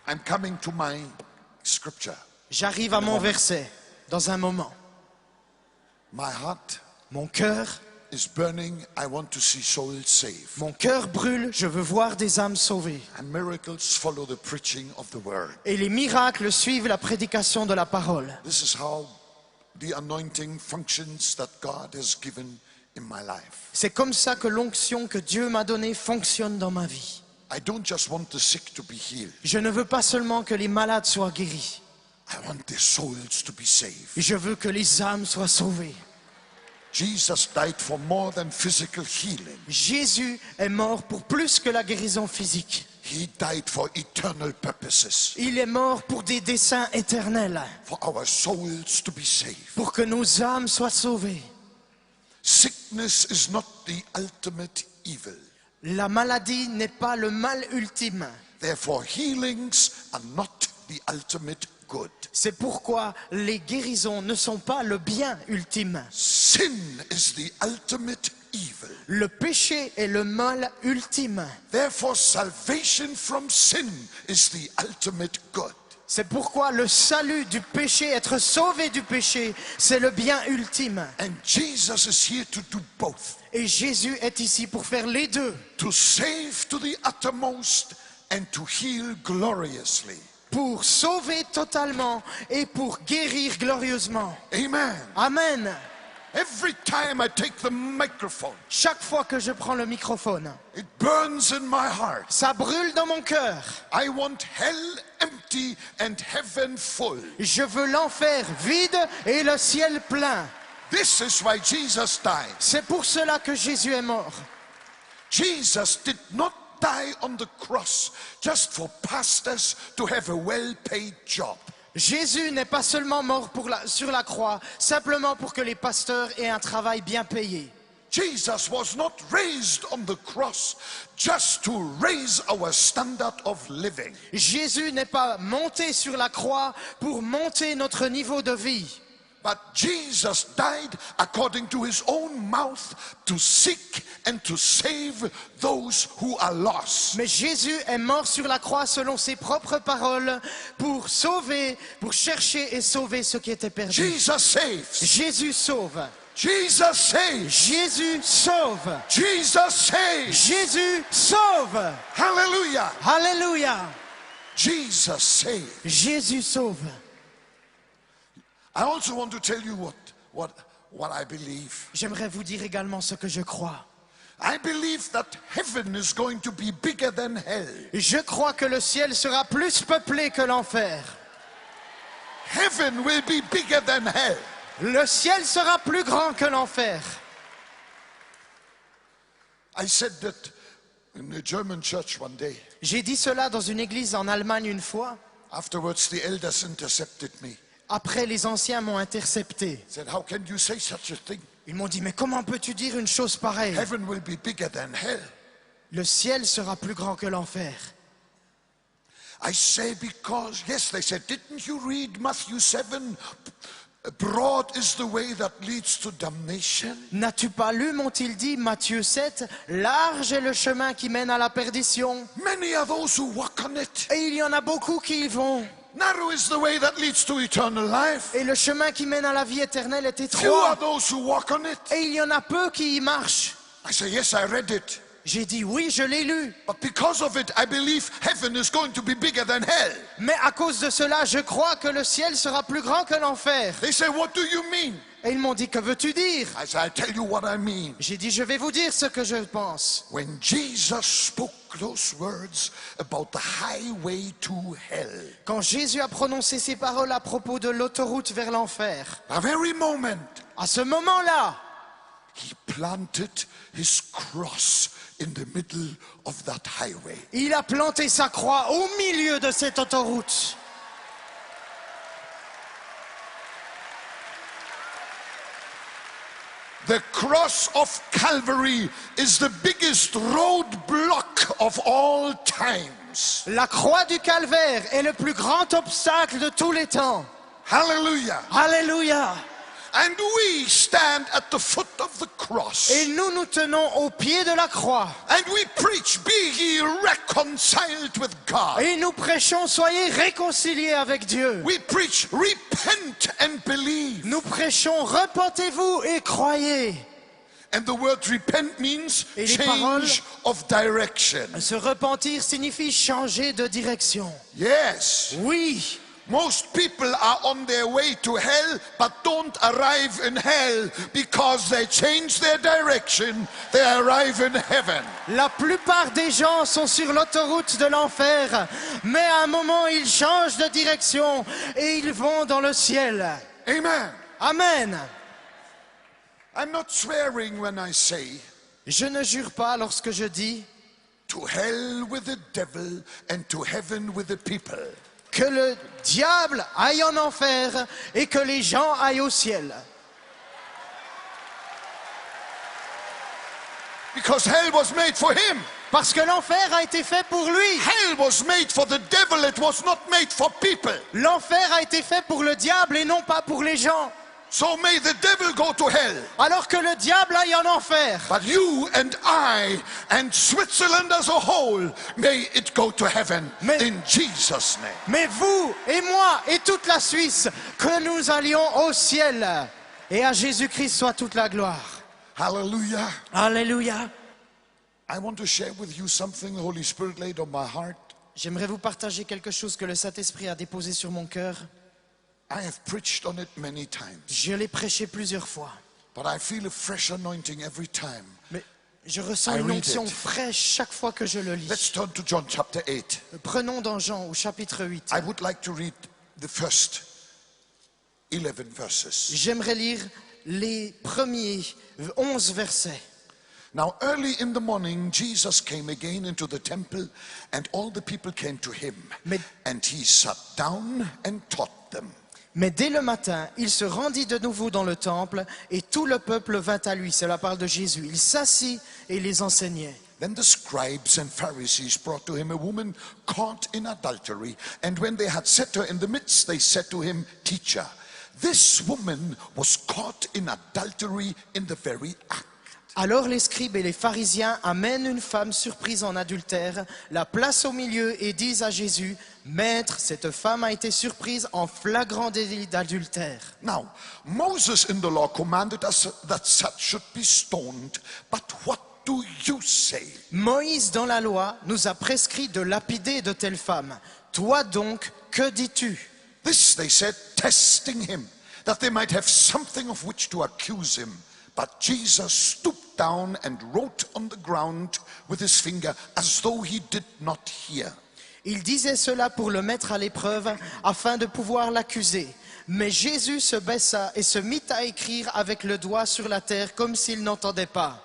I'm coming to my scripture. J'arrive à mon verset dans un moment. My heart Mon cœur, is burning. I want to see souls saved. mon cœur brûle, je veux voir des âmes sauvées. And miracles follow the preaching of the word. Et les miracles suivent la prédication de la parole. This is how the anointing functions that God has given in my life. C'est comme ça que l'onction que Dieu m'a donnée fonctionne dans ma vie. I don't just want the sick to be healed. Je ne veux pas seulement que les malades soient guéris. I want their souls to be saved. Je veux que les âmes soient sauvées. Jesus died for more than physical healing. Jésus est mort pour plus que la guérison physique. He died for eternal purposes, Il est mort pour des desseins éternels, for our souls to be saved. pour que nos âmes soient sauvées. Sickness is not the ultimate evil. La maladie n'est pas le mal ultime. Therefore, healings are not the ultimate good. C'est pourquoi les guérisons ne sont pas le bien ultime. Sin is the ultimate evil. Le péché est le mal ultime. Therefore, salvation from sin is the ultimate good. C'est pourquoi le salut du péché, être sauvé du péché, c'est le bien ultime. And Jesus is here to do both. Et Jésus est ici pour faire les deux. To save to the uttermost and to heal gloriously. Pour sauver totalement et pour guérir glorieusement. Amen. Amen. Every time I take the microphone, Chaque fois que je prends le microphone, it burns in my heart. ça brûle dans mon cœur. I want hell empty and heaven full. Je veux l'enfer vide et le ciel plein. This is why Jesus died. C'est pour cela que Jésus est mort. Jesus did not die on the cross just for pastors to have a well-paid job. Jésus n'est pas seulement mort sur la croix, simplement pour que les pasteurs aient un travail bien payé. Jesus was not raised on the cross just to raise our standard of living. Jésus n'est pas monté sur la croix pour monter notre niveau de vie. But Jesus died according to his own mouth to seek and to save those who are lost. Mais Jésus est mort sur la croix selon ses propres paroles pour sauver, pour chercher et sauver ceux qui étaient perdus. Jesus saves. Jésus sauve. Jesus saves. Jésus sauve. Jesus saves. Jésus sauve. Hallelujah. Alléluia. Jesus saves. Jésus sauve. I also want to tell you what I believe. J'aimerais vous dire également ce que je crois. I believe that heaven is going to be bigger than hell. Je crois que le ciel sera plus peuplé que l'enfer. Heaven will be bigger than hell. Le ciel sera plus grand que l'enfer. I said that in a German church one day. J'ai dit cela dans une église en Allemagne une fois. Afterwards, the elders intercepted me. Après, les anciens m'ont intercepté. Said, how can you say such a thing? Ils m'ont dit, mais comment peux-tu dire une chose pareille? Heaven will be bigger than hell. Le ciel sera plus grand que l'enfer. I say because, yes, they said, didn't you read Matthew 7? Broad is the way that leads to damnation. N'as-tu pas lu, m'ont-ils dit, Matthieu 7, large est le chemin qui mène à la perdition. Many are those who walk on it. Et il y en a beaucoup qui y vont. Narrow is the way that leads to eternal life. Et le chemin qui mène à la vie éternelle est Few are étroit. those who walk on it. Et il y en a peu qui y marchent. I say, yes, I read it. J'ai dit, oui, je l'ai lu. But because of it, I believe heaven is going to be bigger than hell. Mais à cause de cela, je crois que le ciel sera plus grand que l'enfer. They say, what do you mean? Et ils m'ont dit, que veux-tu dire? I say, I'll tell you what I mean. J'ai dit, je vais vous dire ce que je pense. When Jesus spoke those words about the highway to hell, Quand Jésus a prononcé ces paroles à propos de l'autoroute vers l'enfer, the very moment à ce moment-là, he planted his cross in the middle of that highway. il a planté sa croix au milieu de cette autoroute. The cross of Calvary is the biggest roadblock of all times. La croix du calvaire est le plus grand obstacle de tous les temps. Hallelujah. Alléluia. And we stand at the foot of the cross. Et nous nous tenons au pied de la croix. And we preach, be ye reconciled with God. Et nous prêchons, soyez réconciliés avec Dieu. We preach, repent and believe. Nous prêchons, repentez-vous et croyez. And the word repent means Et les change of direction. Se repentir signifie changer de direction. Yes. Oui. Most people are on their way to hell, but don't arrive in hell because they change their direction. They arrive in heaven. La plupart des gens sont sur l'autoroute de l'enfer, mais à un moment ils changent de direction et ils vont dans le ciel. Amen. Amen. I'm not swearing when I say, Je ne jure pas lorsque je dis to hell with the devil and to heaven with the people. que le diable aille en enfer et que les gens aillent au ciel. Because hell was made for him. Parce que l'enfer a été fait pour lui. Hell was made for the devil, it was not made for people. L'enfer a été fait pour le diable et non pas pour les gens. So may the devil go to hell. Alors que le diable aille en enfer. But you and I and Switzerland as a whole, may it go to heaven in Jesus' name. Mais vous et moi et toute la Suisse, que nous allions au ciel. Et à Jésus-Christ soit toute la gloire. Hallelujah. Alléluia. I want to share with you something the Holy Spirit laid on my heart. J'aimerais vous partager quelque chose que le Saint-Esprit a déposé sur mon cœur. I have preached on it many times, Je l'ai prêché plusieurs fois. but I feel a fresh anointing every time. Mais je ressens I une read onction it. fraîche chaque fois que je le lis. Let's turn to John chapter 8. Prenons dans Jean au chapitre 8. I would like to read the first 11 verses. J'aimerais lire les premiers 11 versets. Now, early in the morning, Jesus came again into the temple, and all the people came to him. Mais- And he sat down and taught them. Mais dès le matin, il se rendit de nouveau dans le temple et tout le peuple vint à lui. Cela parle de Jésus. Il s'assit et les enseignait. Then the scribes and Pharisees brought to him a woman caught in adultery. And when they had set her in the midst, they said to him, Teacher, this woman was caught in adultery in the very act. Alors les scribes et les pharisiens amènent une femme surprise en adultère, la placent au milieu et disent à Jésus, Maître, cette femme a été surprise en flagrant délit d'adultère. Now, Moses in the law commanded us that such should be stoned. But what do you say? Moïse dans la loi nous a prescrit de lapider de telles femmes. Toi donc, que dis-tu? This they said, testing him, that they might have something of which to accuse him. But Jesus stooped down and wrote on the ground with his finger as though he did not hear. Il disait cela pour le mettre à l'épreuve, afin de pouvoir l'accuser. Mais Jésus se baissa et se mit à écrire avec le doigt sur la terre comme s'il n'entendait pas.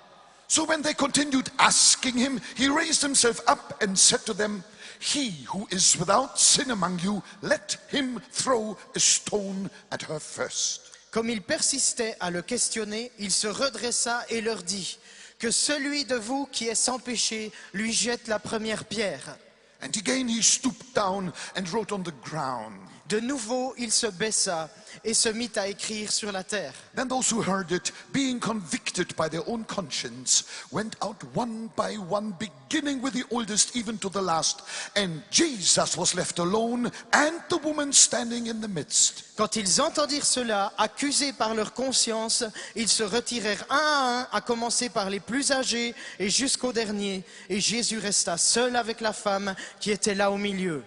So when they continued asking him, he raised himself up and said to them, He who is without sin among you, let him throw a stone at her first. Comme il persistait à le questionner, il se redressa et leur dit, que celui de vous qui est sans péché lui jette la première pierre. And again he stooped down and wrote on the ground. De nouveau, il se baissa et se mit à écrire sur la terre. Then those who heard it, being convicted by their own conscience, went out one by one, beginning with the oldest even to the last. And Jesus was left alone, and the woman standing in the midst. Quand ils entendirent cela, accusés par leur conscience, ils se retirèrent un, à commencer par les plus âgés et jusqu'au dernier. Et Jésus resta seul avec la femme qui était là au milieu.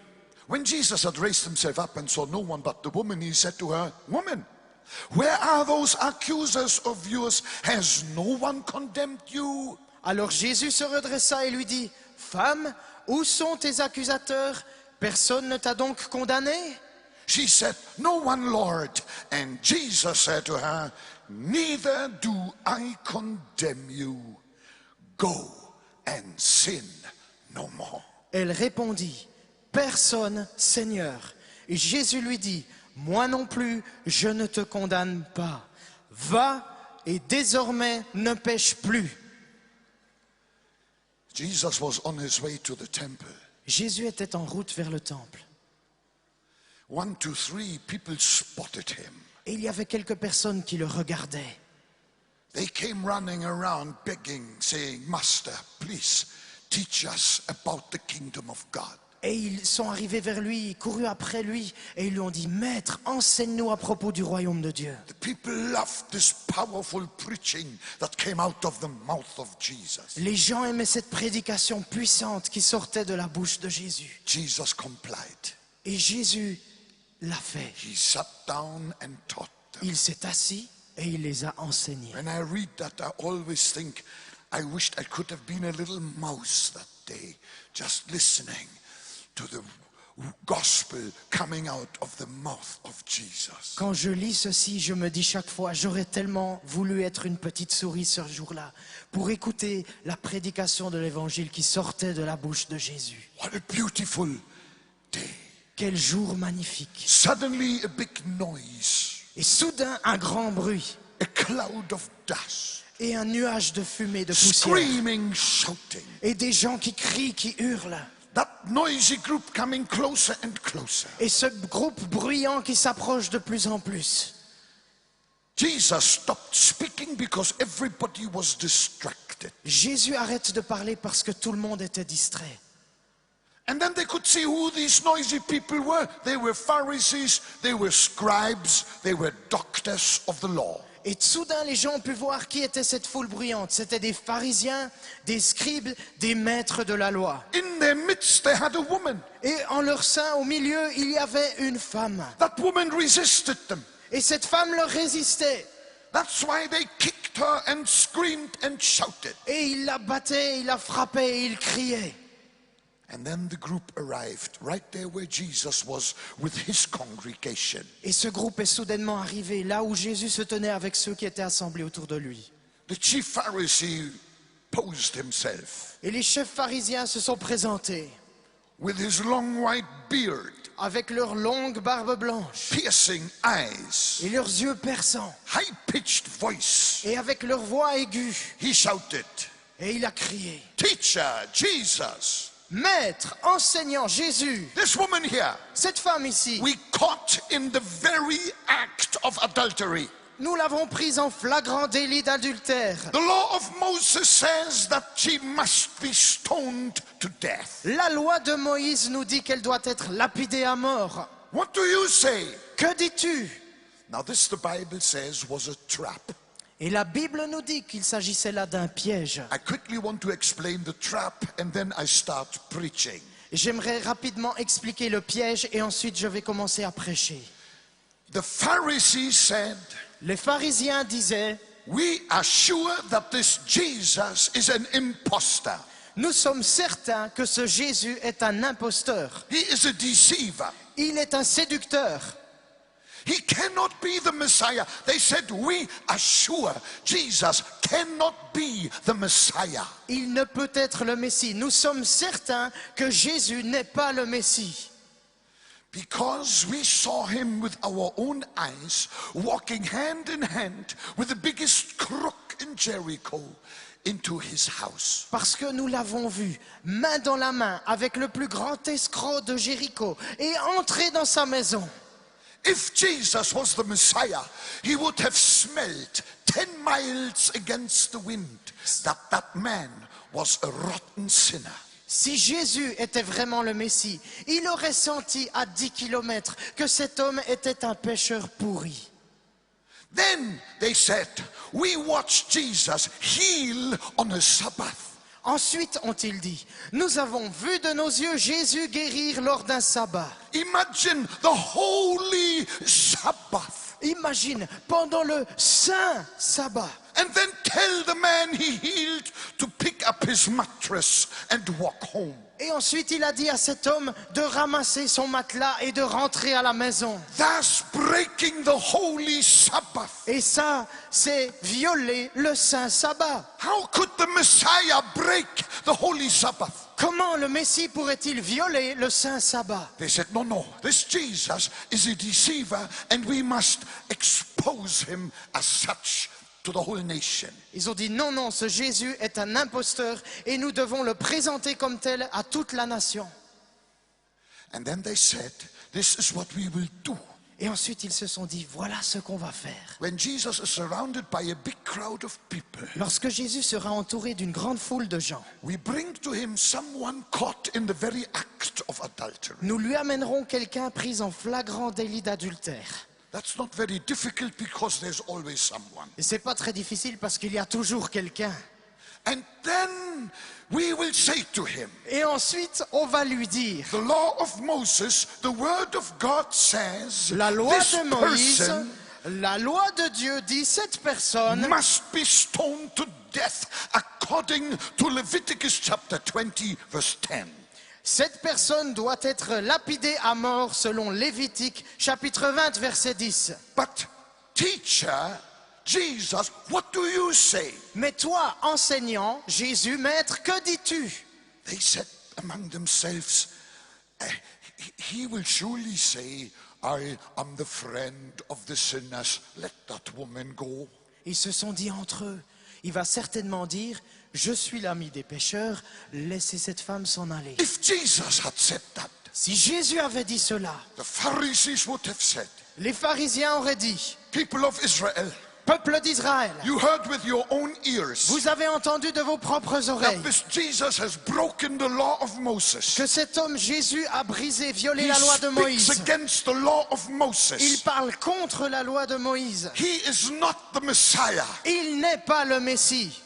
When Jesus had raised himself up and saw no one but the woman, he said to her, Woman, where are those accusers of yours? Has no one condemned you? Alors Jésus se redressa et lui dit, Femme, où sont tes accusateurs? Personne ne t'a donc condamné? She said, No one, Lord. And Jesus said to her, Neither do I condemn you. Go and sin no more. Elle répondit, Personne, Seigneur. Et Jésus lui dit, Moi non plus, je ne te condamne pas. Va et désormais ne pêche plus. Jesus was on his way to the temple. Jésus était en route vers le temple. 1, 2, 3, people spotted him. Et il y avait quelques personnes qui le regardaient. They came running around begging, saying, Master, please teach us about the kingdom of God. Et ils sont arrivés vers lui, courus après lui, et ils lui ont dit, Maître, enseigne-nous à propos du royaume de Dieu. The people loved this powerful preaching that came out of the mouth of Jesus. Les gens aimaient cette prédication puissante qui sortait de la bouche de Jésus. Jesus complied. Et Jésus l'a fait. He sat down and taught them. Il s'est assis et il les a enseignés. When I read that, I always think, I wished I could have been a little mouse that day, just listening to the gospel coming out of the mouth of Jesus. Quand je lis ceci, je me dis chaque fois, j'aurais tellement voulu être une petite souris ce jour-là pour écouter la prédication de l'évangile qui sortait de la bouche de Jésus. What a beautiful day. Quel jour magnifique. Suddenly a big noise, Et soudain, un grand bruit a cloud of dust, et un nuage de fumée, de poussière. screaming, shouting. Et des gens qui crient, qui hurlent. That noisy group coming closer and closer. Et ce groupe bruyant qui s'approche de plus en plus. Jesus stopped speaking because everybody was distracted. Jésus arrête de parler parce que tout le monde était distrait. And then they could see who these noisy people were. They were Pharisees, they were scribes, they were doctors of the law. Et soudain, les gens ont pu voir qui était cette foule bruyante. C'était des pharisiens, des scribes, des maîtres de la loi. In their midst, they had a woman. Et en leur sein, au milieu, il y avait une femme. That woman resisted them. Et cette femme leur résistait. That's why they kicked her and screamed and shouted. Et il la battait, il la frappait, et il criait. And then the group arrived right there where Jesus was with his congregation. Et ce groupe est soudainement arrivé là où Jésus se tenait avec ceux qui étaient assemblés autour de lui. The chief Pharisee posed himself Et les chefs pharisiens se sont présentés with his long white beard, avec leurs longues barbes blanches piercing eyes, et leurs yeux perçants high-pitched voice. et avec leur voix aiguë. He shouted, Et il a crié, Teacher, Jesus, Maître, enseignant, Jésus, this woman here, cette femme ici, we caught in the very act of adultery. nous l'avons prise en flagrant délit d'adultère. The law of Moses says that she must be stoned to death. La loi de Moïse nous dit qu'elle doit être lapidée à mort. What do you say? Que dis-tu? Now this, the Bible says, was a trap. Et la Bible nous dit qu'il s'agissait là d'un piège. I quickly want to explain the trap and then I start preaching. J'aimerais rapidement expliquer le piège et ensuite je vais commencer à prêcher. The Pharisees said, Les pharisiens disaient, we are sure that this Jesus is an imposter. nous sommes certains que ce Jésus est un imposteur. He is a deceiver. Il est un séducteur. He cannot be the Messiah. They said, we are sure Jesus cannot be the Messiah. Il ne peut être le Messie. Nous sommes certains que Jésus n'est pas le Messie. Because we saw him with our own eyes, walking hand in hand with the biggest crook in Jericho into his house. Parce que nous l'avons vu, main dans la main, avec le plus grand escroc de Jéricho, et entrer dans sa maison. If Jesus was the Messiah, he would have smelled 10 miles against the wind that that man was a rotten sinner. Si Jésus était vraiment le Messie, il aurait senti à 10 kilomètres que cet homme était un pécheur pourri. Then they said, we watched Jesus heal on a Sabbath. Ensuite, ont-ils dit, nous avons vu de nos yeux Jésus guérir lors d'un sabbat. Imagine the holy Sabbath. Imagine, pendant le saint sabbat. And then tell the man he healed to pick up his mattress and walk home. Et ensuite, il a dit à cet homme de ramasser son matelas et de rentrer à la maison. That's breaking the holy Sabbath. Et ça, c'est violer le saint sabbat. How could the Messiah break the holy Sabbath? Comment le Messie pourrait-il violer le saint sabbat? They said, no, no, this Jesus is a deceiver and we must expose him as such to the whole nation. Ils ont dit non, non, ce Jésus est un imposteur et nous devons le présenter comme tel à toute la nation. And then they said, this is what we will do. Et ensuite, ils se sont dit, voilà ce qu'on va faire. When Jesus is surrounded by a big crowd of people, Lorsque Jésus sera entouré d'une grande foule de gens, we bring to him someone caught in the very act of adultery. nous lui amènerons quelqu'un pris en flagrant délit d'adultère. That's not very difficult because there's always someone. Et c'est pas très difficile parce qu'il y a toujours quelqu'un. And then we will say to him, Et ensuite, on va lui dire, the law of Moses, the word of God says, la loi this de Moïse, person la loi de Dieu dit, cette personne must be stoned to death according to Leviticus chapter 20 verse 10. Cette personne doit être lapidée à mort selon Lévitique chapitre 20 verset 10. But teacher, Jesus, what do you say? Mais toi, enseignant, Jésus, maître, que dis-tu? They said among themselves, he will surely say, I am the friend of the sinners, let that woman go. Ils se sont dit entre eux, il va certainement dire, je suis l'ami des pécheurs, laissez cette femme s'en aller. If Jesus had said that, Si Jésus avait dit cela, the Pharisees would have said, les pharisiens auraient dit, people of Israel, peuple d'Israël, you heard with your own ears vous avez entendu de vos propres oreilles that this Jesus has broken the law of Moses. que cet homme Jésus a brisé, violé He la loi de speaks Moïse. against the law of Il Moses. parle contre la loi de Moïse. He is not the Messiah. Il n'est pas le Messie.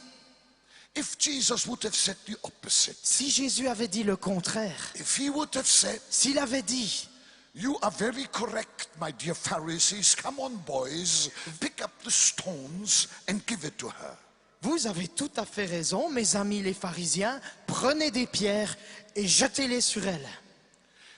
If Jesus would have said the opposite, Si Jésus avait dit le contraire, if he would have said, s'il avait dit, you are very correct, my dear Pharisees, come on boys, pick up the stones and give it to her. vous avez tout à fait raison, mes amis les pharisiens, prenez des pierres et jetez-les sur elle.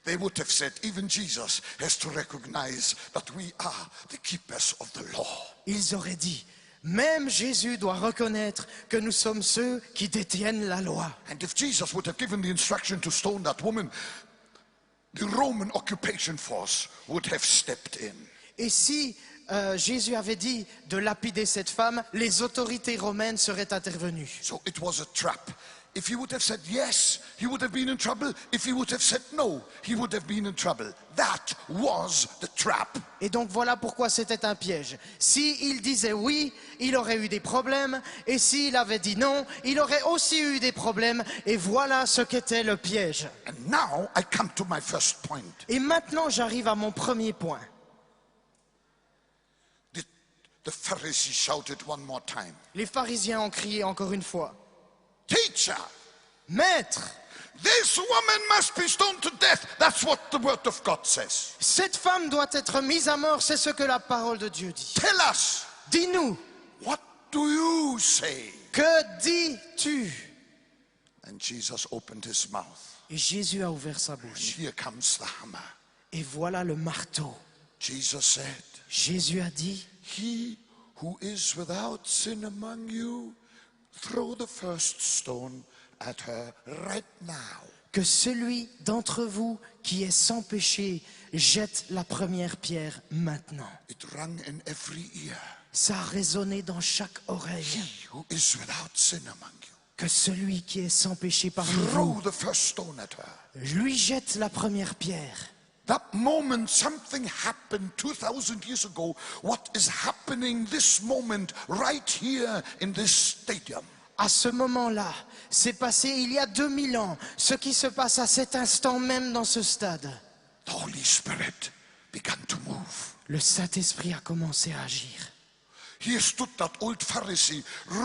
They would have said, even Jesus has to recognize that we are the keepers of the law. Ils auraient dit, même Jésus doit reconnaître que nous sommes ceux qui détiennent la loi. And if Jesus would have given the instruction to stone that woman, the Roman occupation force would have stepped in. Et si Jésus avait dit de lapider cette femme, les autorités romaines seraient intervenues. So it was a trap. If he would have said yes, he would have been in trouble. If he would have said no, he would have been in trouble. That was the trap. Et donc voilà pourquoi c'était un piège. S'il disait oui, il aurait eu des problèmes. Et s'il avait dit non, il aurait aussi eu des problèmes. Et voilà ce qu'était le piège. And now I come to my first point. Et maintenant j'arrive à mon premier point. The Pharisees shouted one more time, Les pharisiens ont crié encore une fois, Teacher, Maître, this woman must be stoned to death. That's what the word of God says. cette femme doit être mise à mort, c'est ce que la parole de Dieu dit. Tell us, Dis-nous, what do you say? que dis-tu? And Jesus opened his mouth. Et Jésus a ouvert sa And bouche. here comes the hammer. Et voilà le marteau. Jesus said, Jésus a dit, he who is without sin among you, throw the first stone at her right now. que celui d'entre vous qui est sans péché jette la première pierre maintenant. It rang in every ear. Ça a résonné dans chaque oreille. He who is without sin among you, Que celui qui est sans péché parmi throw vous the first stone at her. lui jette la première pierre. That moment, something happened 2,000 years ago. What is happening this moment right here in this stadium? À ce moment-là, c'est passé il y a 2000 ans, ce qui se passe à cet instant même dans ce stade. The Holy Spirit began to move. Le Saint-Esprit a commencé à agir. Here stood that old Pharisee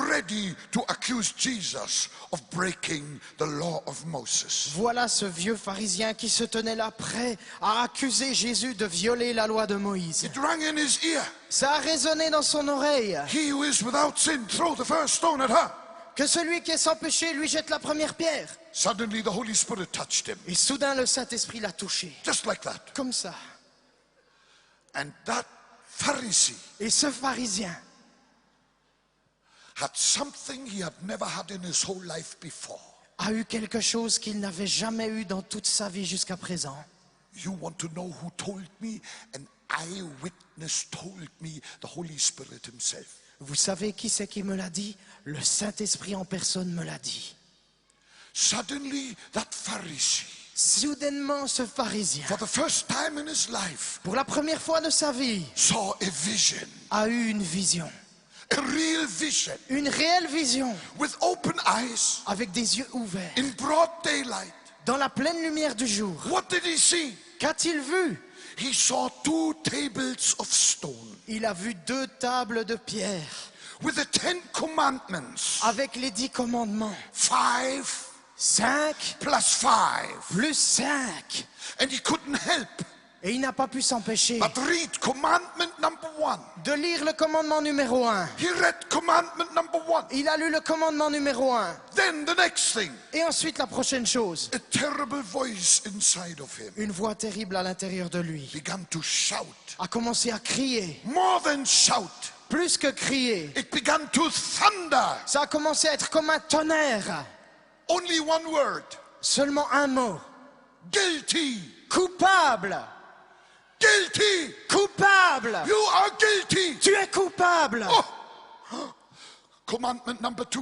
ready to accuse Jesus of breaking the law of Moses. Voilà ce vieux pharisien qui se tenait là prêt à accuser Jésus de violer la loi de Moïse. It rang in his ear. Ça a résonné dans son oreille. He who is without sin, throw the first stone at her. Que celui qui est sans péché lui jette la première pierre. Suddenly the Holy Spirit touched him. Et soudain le Saint-Esprit l'a touché. Just like that. Comme ça. And that Pharisee Et ce pharisien had something he had never had in his whole life before. a eu quelque chose qu'il n'avait jamais eu dans toute sa vie jusqu'à présent. You want to know who told me? An eyewitness told me, the Holy Spirit himself. Vous savez qui c'est qui me l'a dit? Le Saint-Esprit en personne me l'a dit. Suddenly that Pharisee Soudainement, ce pharisien, for the first time in his life, pour la première fois de sa vie, saw a vision, a eu une vision. a real vision, Une réelle vision, with open eyes, avec des yeux ouverts, in broad daylight. dans la pleine lumière du jour. What did he see? Qu'a-t-il vu? He saw 2 tables of stone Il a vu 2 tables de pierre with the 10 commandments. avec les 10 commandements. 5 5 plus 5. plus 5. And he couldn't help Et il n'a pas pu s'empêcher but read commandment number 1. de lire le commandement numéro 1. He read commandment number 1. Il a lu le commandement numéro 1. Then the next thing, Et ensuite la prochaine chose. a terrible voice inside of him Une voix terrible à l'intérieur de lui began to shout. a commencé à crier. More than shout, Plus que crier. it began to thunder. Ça a commencé à être comme un tonnerre. Only one word. Seulement un mot. Guilty. Coupable. Guilty. Coupable. You are guilty. Tu es coupable. Oh. Commandment number 2.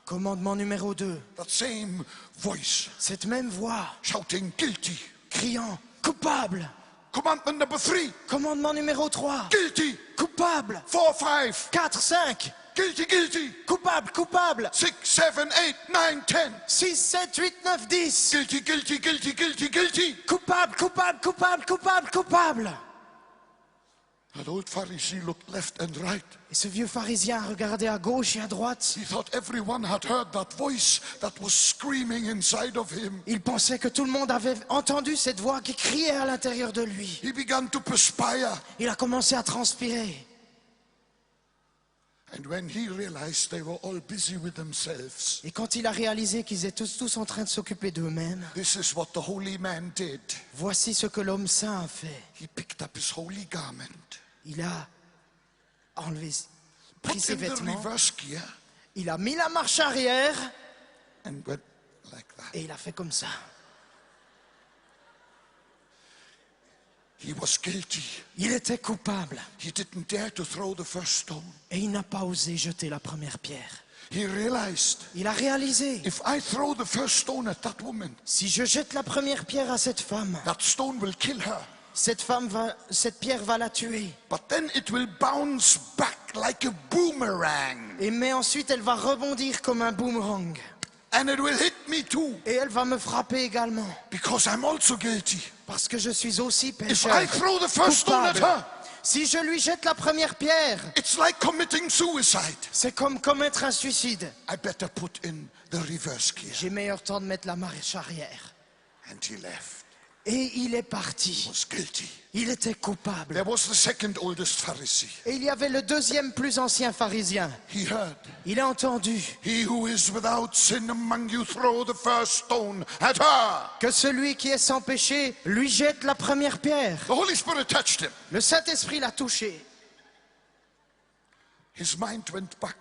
Commandement numéro 2. That same voice Cette même voix shouting guilty. criant coupable. Commandment number 3. Commandement numéro 3. Guilty. Coupable. 4, 5. 4, 5. Guilty, guilty. Coupable, coupable. 6, 7, 8, 9, 10. 6, 7, 8, 9, 10. Guilty, guilty, guilty, guilty, guilty. Coupable, coupable, coupable, coupable, coupable. That old Pharisee looked left and right. Et ce vieux pharisien a regardé à gauche et à droite. He thought everyone had heard that voice that was screaming inside of him. Il pensait que tout le monde avait entendu cette voix qui criait à l'intérieur de lui. He began to perspire. Il a commencé à transpirer. And when he realized they were all busy with themselves, Et quand il a réalisé qu'ils étaient tous en train de s'occuper d'eux-mêmes, this is what the holy man did. voici ce que l'homme saint a fait. He picked up his holy garment, Il a enlevé, put pris ses in the vêtements, reverse gear, il a mis la marche arrière and went like that. et il a fait comme ça. He was guilty. Il était coupable He didn't dare to throw the first stone. et il n'a pas osé jeter la première pierre. He realized, Il a réalisé, if I throw the first stone at that woman, si je jette la première pierre à cette femme, that stone will kill her. cette pierre va la tuer. But then it will bounce back like a boomerang. Mais ensuite, elle va rebondir comme un boomerang. And it will hit me too, Et elle va me frapper également. because I'm also guilty. Parce que je suis aussi If pécheur. I throw the first stone at Coupable. her, Si je lui jette la première pierre, it's like committing suicide. c'est comme commettre un suicide. I better put in the reverse gear. J'ai meilleur temps de mettre la marche arrière. And he left. Et il est He parti. was guilty. Il était coupable. There was the second oldest Pharisee. Et il y avait le deuxième plus ancien pharisien. He heard, Il a entendu he who is without sin among you, throw the first stone at her. que celui qui est sans péché lui jette la première pierre. The Holy Spirit touched him. Le Saint-Esprit l'a touché. His mind went back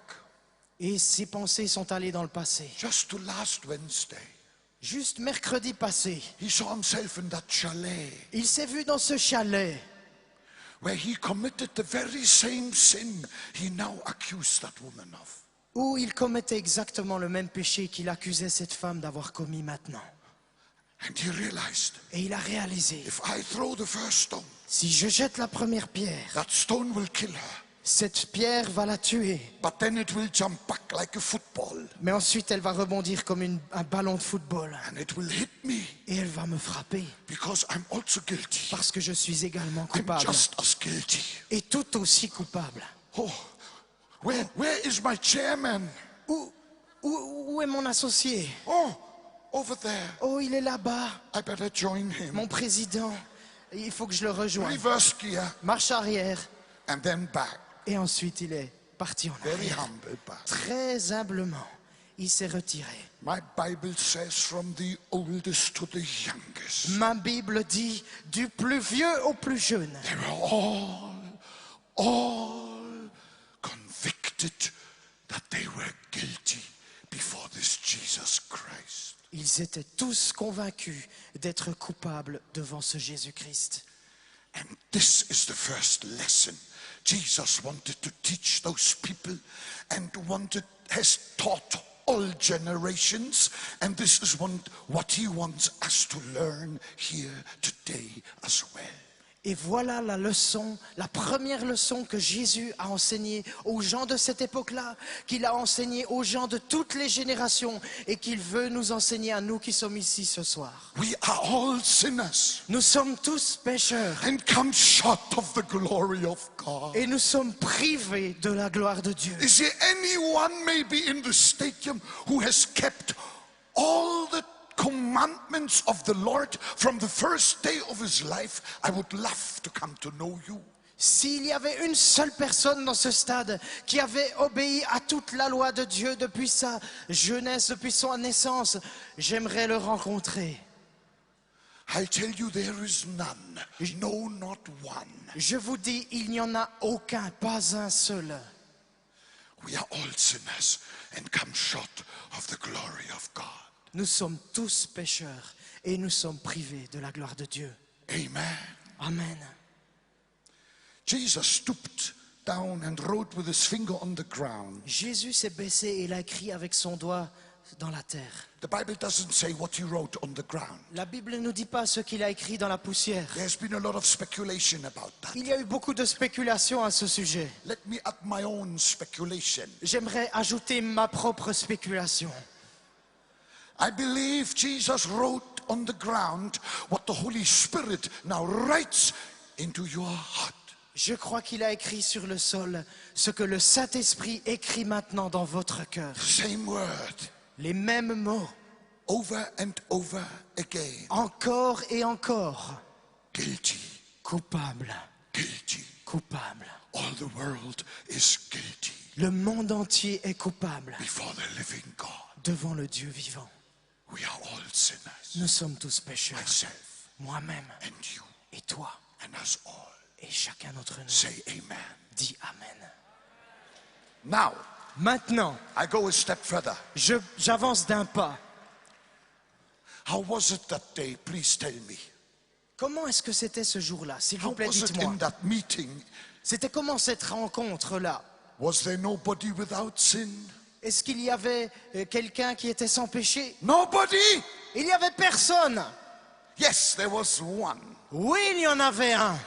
Et ses pensées sont allées dans le passé. just to last Wednesday. Juste mercredi passé, He saw himself in that chalet il s'est vu dans ce chalet where he committed the very same sin he now accused that woman of. où il commettait exactement le même péché qu'il accusait cette femme d'avoir commis maintenant. And he realized, Et il a réalisé, if I throw the first stone, si je jette la première pierre, that stone will kill her. cette pierre va la tuer. But then it will jump back like a football. Mais ensuite, elle va rebondir comme un ballon de football. And it will hit me Et elle va me frapper. because I'm also guilty. Parce que je suis également I'm coupable. just as guilty. Et tout aussi coupable. Oh, where is my chairman? Où est mon associé? Oh, over there. Oh, il est là-bas. I better join him. Mon président. Il faut que je le rejoigne. Reverse gear Marche arrière. and then back. Et ensuite, il est parti en Very arrière. humble back. Très humblement, il s'est retiré. My Bible says from the oldest to the youngest. Ma Bible dit du plus vieux au plus jeune. They were all convicted that they were guilty before this Jesus Christ. Ils étaient tous convaincus d'être coupables devant ce Jésus-Christ. And this is the first lesson Jesus wanted to teach those people and has taught all generations. And this is what he wants us to learn here today as well. Et voilà la leçon, la première leçon que Jésus a enseignée aux gens de cette époque-là, qu'il a enseignée aux gens de toutes les générations et qu'il veut nous enseigner à nous qui sommes ici ce soir. We are all sinners Nous sommes tous pécheurs and come short of the glory of God. et nous sommes privés de la gloire de Dieu. Is there anyone maybe in the stadium who has kept all the commandments of the Lord from the first day of his life? I would love to come to know you. S'il y avait une seule personne dans ce stade qui avait obéi à toute la loi de Dieu depuis sa jeunesse, depuis son naissance, j'aimerais le rencontrer. I tell you, there is none. No, not one. Je vous dis, il n'y en a aucun, pas un seul. We are all sinners and come short of the glory of God. Nous sommes tous pécheurs et nous sommes privés de la gloire de Dieu. Amen. Amen. Jesus stooped down and wrote with his finger on the ground. Jésus s'est baissé et il a écrit avec son doigt dans la terre. The Bible doesn't say what he wrote on the ground. La Bible ne nous dit pas ce qu'il a écrit dans la poussière. There's been a lot of speculation about that. Il y a eu beaucoup de spéculations à ce sujet. Let me add my own speculation. J'aimerais ajouter ma propre spéculation. I believe Jesus wrote on the ground what the Holy Spirit now writes into your heart. Je crois qu'il a écrit sur le sol ce que le Saint-Esprit écrit maintenant dans votre cœur. Same word, Les mêmes mots, over and over again. encore et encore. Guilty, Coupable, guilty. coupable. All the world is guilty Le monde entier est coupable before the living God. devant le Dieu vivant. We are all sinners. Nous sommes tous pécheurs, Myself moi-même and you et toi and us all. et chacun d'entre nous. Say amen. Dis Amen. Now, Maintenant, I go a step further. j'avance d'un pas. How was it that day? Please tell me. Comment est-ce que c'était ce jour-là? S'il How vous plaît, was it dites-moi. in that meeting? C'était comment cette rencontre-là? Was there nobody without sin? Est-ce qu'il y avait quelqu'un qui était sans péché? Nobody? Il n'y avait personne. Yes, there was one. Oui, il y en avait un.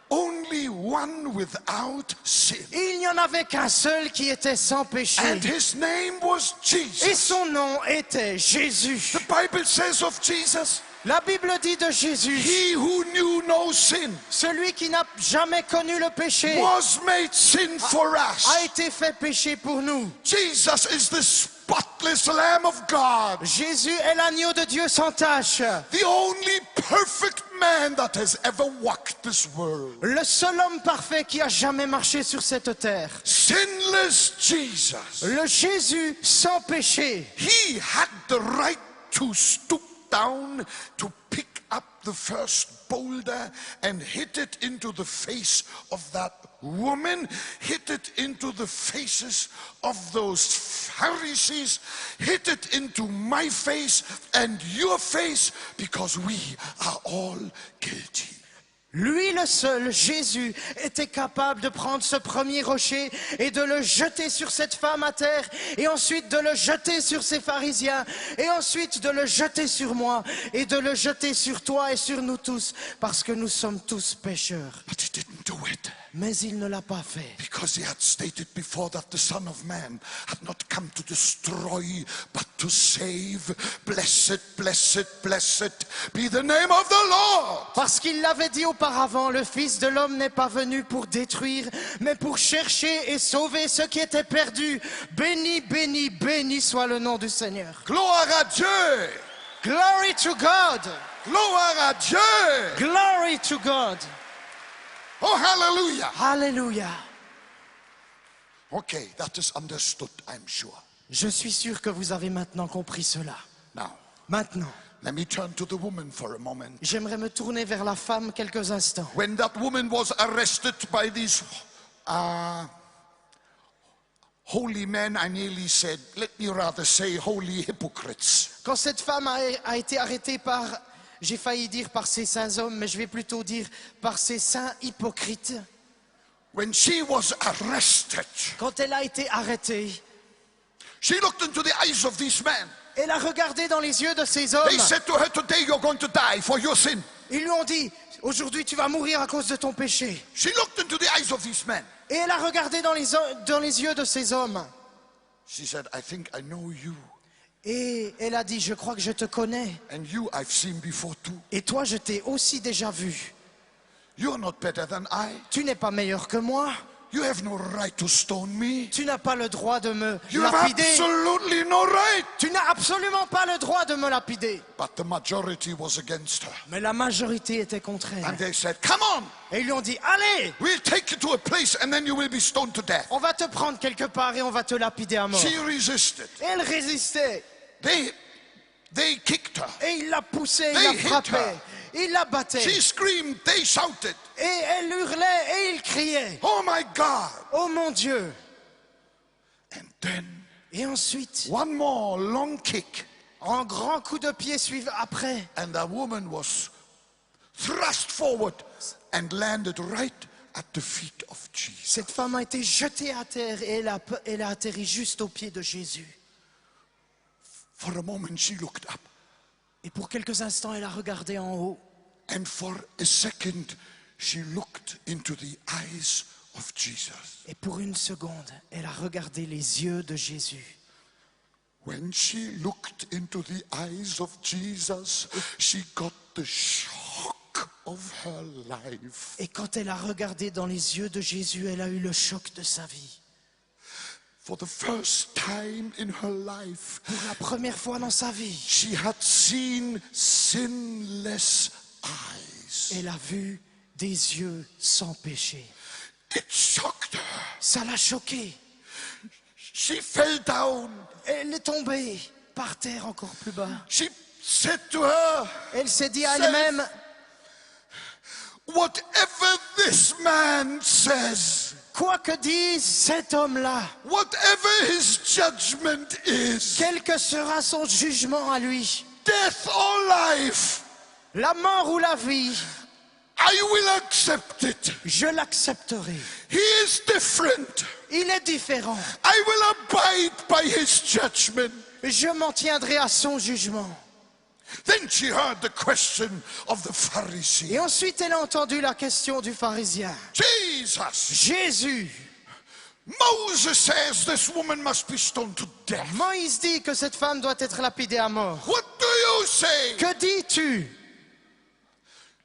Only one without sin. Il n'y en avait qu'un seul qui était sans péché. And his name was Et Jesus. son nom était Jésus. The Bible says of Jesus, La Bible dit de Jésus, he who knew no sin celui qui n'a jamais connu le péché was made sin for us. a été fait péché pour nous. Jesus is the spotless Lamb of God, Jésus est l'agneau de Dieu sans tache. the only perfect man that has ever walked this world. Le seul homme parfait qui a jamais marché sur cette terre. Sinless Jesus. Le Jésus sans péché. He had the right to stoop down to pick up the first boulder and hit it into the face of that woman, hit it into the faces of those Pharisees, hit it into my face and your face, because we are all guilty. Lui le seul, Jésus, était capable de prendre ce premier rocher et de le jeter sur cette femme à terre, et ensuite de le jeter sur ces pharisiens, et ensuite de le jeter sur moi, et de le jeter sur toi et sur nous tous, parce que nous sommes tous pécheurs. But he didn't do it, Mais il ne l'a pas fait. because he had stated before that the Son of Man had not come to destroy, but to save. Blessed, blessed, blessed be the name of the Lord. Parce qu'il l'avait dit auparavant, le Fils de l'homme n'est pas venu pour détruire, mais pour chercher et sauver ceux qui étaient perdus. Béni, béni, béni soit le nom du Seigneur. Gloire à Dieu. Glory to God! Gloire à Dieu. Glory to God! Oh, hallelujah. Alléluia! Okay, that is understood, I'm sure. Je suis sûr que vous avez maintenant compris cela. Now, Maintenant, let me turn to the woman for a moment. j'aimerais me tourner vers la femme quelques instants. When that woman was arrested by these holy men, I nearly said, let me rather say holy hypocrites. Quand cette femme a été arrêtée par, j'ai failli dire par ces saints hommes, mais je vais plutôt dire par ces saints hypocrites. When she was arrested, Quand elle a été arrêtée, She looked into the eyes of these men. Elle a regardé dans les yeux de ces hommes. They said to her, today you're going to die for your sin. Ils lui ont dit, aujourd'hui tu vas mourir à cause de ton péché. She looked into the eyes of these men. Et elle a regardé dans les yeux de ces hommes. She said, I think I know you. Et elle a dit, je crois que je te connais. And you I've seen before too. Et toi, je t'ai aussi déjà vu. You're not better than I. Tu n'es pas meilleur que moi. You have no right to stone me. Tu n'as pas le droit de me You have lapider. absolutely no right. Tu n'as absolument pas le droit de me lapider. But the majority was against her. Mais la majorité était contre elle. And they said, come on, Et ils lui ont dit, allez, we'll take you to a place and then you will be stoned to death. on va te prendre quelque part et on va te lapider à mort. She resisted. Et elle résistait. They kicked her. Et il la poussait, il They la hit frappait, her. il la battait. She screamed, they shouted, Et elle hurlait et il criait. oh my God. Oh mon Dieu. And then Et ensuite, one more long kick un grand coup de pied suivant après. and the woman was thrust forward and landed right at the feet of Jesus. Cette femme a été jetée à terre et elle a atterri juste aux pieds de Jésus. For a moment she looked up, Et pour quelques instants, elle a regardé en haut. and for a second she looked into the eyes of Jesus. Et pour une seconde, elle a regardé les yeux de Jésus. When she looked into the eyes of Jesus, she got the shock of her life. Et quand elle a regardé dans les yeux de Jésus, elle a eu le choc de sa vie. For the first time in her life, Pour la première fois dans sa vie, she had seen sinless eyes. elle a vu des yeux sans péché. It shocked her. Ça l'a choquée. She fell down. Elle est tombée par terre encore plus bas. She said to her, Elle s'est dit à elle-même, whatever this man says, quoi que dise cet homme-là, whatever his judgment is, quel que sera son jugement à lui, death or life, la mort ou la vie, I will accept it. je l'accepterai. He is different. Il est différent. I will abide by his judgment. Je m'en tiendrai à son jugement. Then she heard the question of the Pharisee. Et ensuite, elle a entendu la question du pharisien. Jesus, Jésus, Moses says this woman must be stoned to death. Moïse dit que cette femme doit être lapidée à mort. What do you say? Que dis-tu?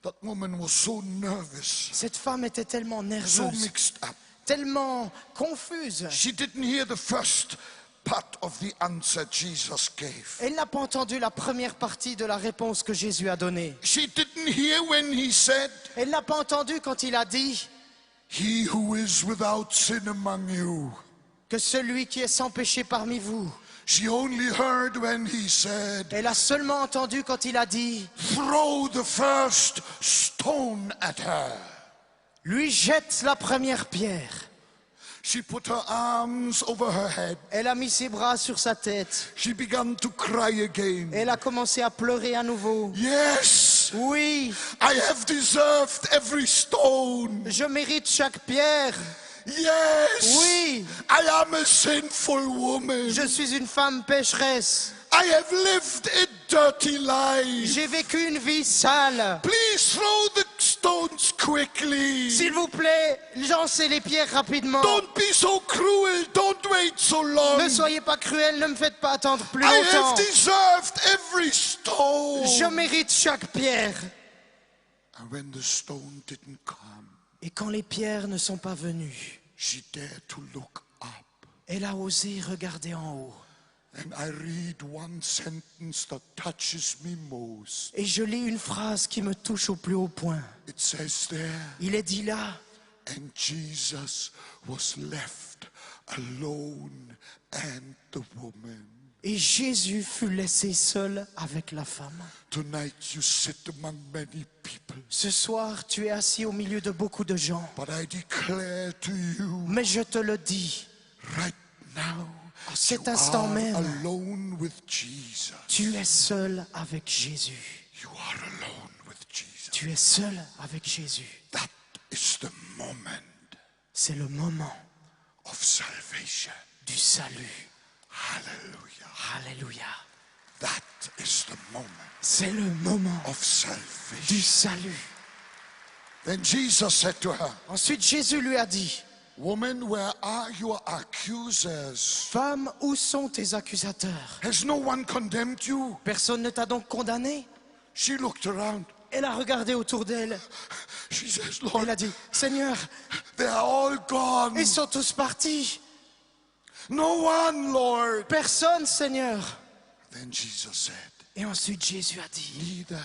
That woman was so nervous, Cette femme était tellement so nerveuse, mixed up. tellement confuse. She didn't hear the first part of the answer Jesus gave. Elle n'a pas entendu la première partie de la réponse que Jésus a donnée. She didn't hear when he said, Elle n'a pas entendu quand il a dit he who is without sin among you. que celui qui est sans péché parmi vous. She only heard when he said, Elle a seulement entendu quand il a dit throw the first stone at her. lui jette la première pierre. She put her arms over her head. Elle a mis ses bras sur sa tête. She began to cry again. Elle a commencé à pleurer à nouveau. Yes, Oui, I have deserved every stone. je mérite chaque pierre. Yes, Oui, I am a sinful woman. je suis une femme pécheresse. I have lived a dirty life. J'ai vécu une vie sale. Please throw the stones quickly. S'il vous plaît, lancez les pierres rapidement. Don't be so cruel. Don't wait so long. Ne soyez pas cruels, ne me faites pas attendre plus I longtemps. have deserved every stone. Je mérite chaque pierre. And when the stone didn't come, Et quand les pierres ne sont pas venues, she dared to look up. elle a osé regarder en haut. And I read one sentence that touches me most. Et je lis une phrase qui me touche au plus haut point. It says there, Il est dit là, and Jesus was left alone and the woman. et Jésus fut laissé seul avec la femme. Tonight you sit among many people, Ce soir, tu es assis au milieu de beaucoup de gens. but I declare to you Mais je te le dis, right now, à cet you instant are même, alone with Jesus. tu es seul avec Jésus. You are alone with Jesus. Tu es seul avec Jésus. That is the moment C'est le moment of salvation. du salut. Hallelujah. Alléluia. That is the moment C'est le moment of du salvation. salut. Then Jesus said to her, Ensuite, Jésus lui a dit, Woman, where are your accusers? femme, où sont tes accusateurs? Has no one condemned you? Personne ne t'a donc condamné? She looked around. Elle a regardé autour d'elle. She says, Lord, Elle a dit, Seigneur, they are all gone. ils sont tous partis. No one, Lord. Personne, Seigneur. Then Jesus said, Et ensuite, Jésus a dit, neither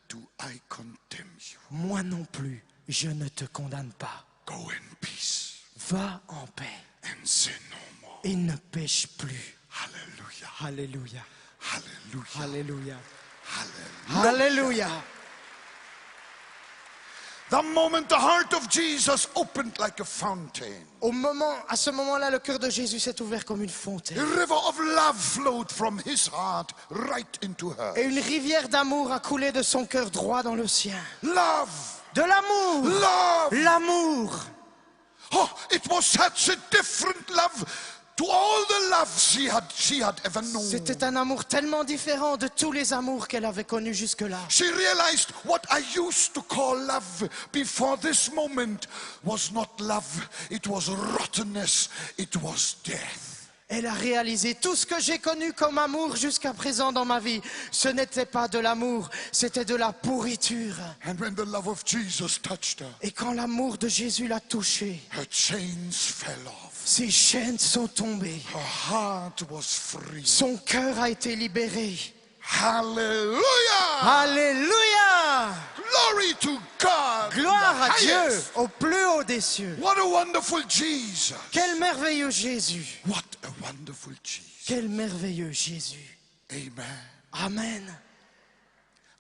do I condemn you. moi non plus, je ne te condamne pas. Go in peace Va en paix and sin no more. et ne pêche plus. Hallelujah. Alléluia. Hallelujah. Alléluia. Hallelujah. Alléluia. The moment the heart of Jesus opened like a fountain, À ce moment-là, le cœur de Jésus s'est ouvert comme une fontaine. a river of love flowed from his heart right into her. Et une rivière d'amour a coulé de son cœur droit dans le sien. Love. De l'amour. Love. L'amour. Oh, it was such a different love to all the love she had ever known. C'était un amour tellement différent de tous les amours qu'elle avait connus jusque-là. She realized what I used to call love before this moment was not love. It was rottenness. It was death. Elle a réalisé tout ce que j'ai connu comme amour jusqu'à présent dans ma vie. Ce n'était pas de l'amour, c'était de la pourriture. And when the love of Jesus touched her, Et quand l'amour de Jésus l'a touchée, her chains fell off. ses chaînes sont tombées. Her heart was free. Son cœur a été libéré. Hallelujah! Alléluia! Glory to God! Gloire à in the Dieu, highest. au plus haut des cieux. What a wonderful Jesus! Quel merveilleux Jésus! What a wonderful Jesus! Quel merveilleux Jésus! Amen. Amen.